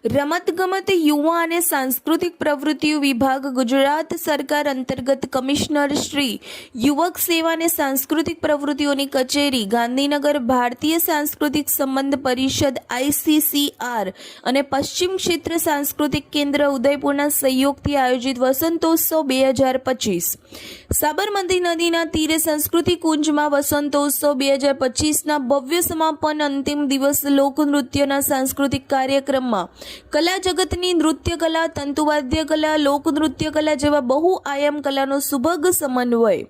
રમતગમત યુવા અને સાંસ્કૃતિક પ્રવૃત્તિઓ વિભાગ ગુજરાત સરકાર અંતર્ગત કમિશનર શ્રી યુવક સેવા અને સાંસ્કૃતિક પ્રવૃત્તિઓની કચેરી ગાંધીનગર ભારતીય સાંસ્કૃતિક સંબંધ પરિષદ ICCR અને પશ્ચિમ ક્ષેત્ર સાંસ્કૃતિક કેન્દ્ર ઉદયપુરના સહયોગથી આયોજિત વસંતોત્સવ 2025 સાબરમતી નદીના તીરે સંસ્કૃતિ કુંજમાં વસંતોત્સવ 2025ના ભવ્ય સમાપન અંતિમ દિવસ લોકનૃત્યના સાંસ્કૃતિક કાર્યક્રમમાં કલા જગતની નૃત્ય કલા, તંતુવાદ્ય કલા, લોકનૃત્ય કલા જેવા બહુઆયામ કલાનો સુભગ સમન્વય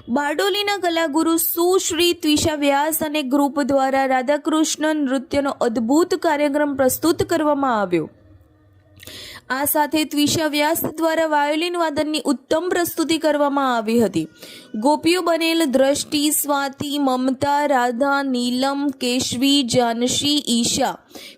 બારડોલીના કલાગુરુ સુશ્રી ત્વિષા વ્યાસ અને ગ્રુપ દ્વારા રાધાકૃષ્ણ નૃત્યનો અદ્ભુત કાર્યક્રમ પ્રસ્તુત કરવામાં આવ્યો। આ સાથે ત્વિષા વ્યાસ દ્વારા વાયોલિન વાદનની ઉત્તમ પ્રસ્તુતિ કરવામાં આવી હતી। ગોપીઓ બનેલ દ્રષ્ટિ, સ્વાતિ, મમતા, રાધા, નીલમ, કેશવી, જાનશી, ઈશા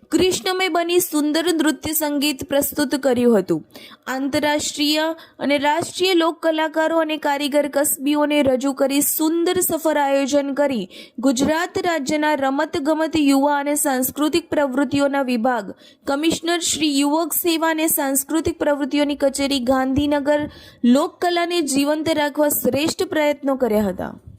કૃષ્ણમય બની સુંદર નૃત્ય સંગીત પ્રસ્તુત કર્યું હતું। આંતરરાષ્ટ્રીય અને રાષ્ટ્રીય લોક કલાકારો અને કારીગર કસબીઓને રજૂ કરી સુંદર સફર આયોજન કરી ગુજરાત રાજ્યના રમતગમત યુવા અને સાંસ્કૃતિક પ્રવૃત્તિઓના વિભાગ કમિશનર શ્રી યુવક સેવા અને સાંસ્કૃતિક પ્રવૃત્તિઓની કચેરી ગાંધીનગર લોકકલાને જીવંત રાખવા શ્રેષ્ઠ પ્રયત્નો કર્યા હતા।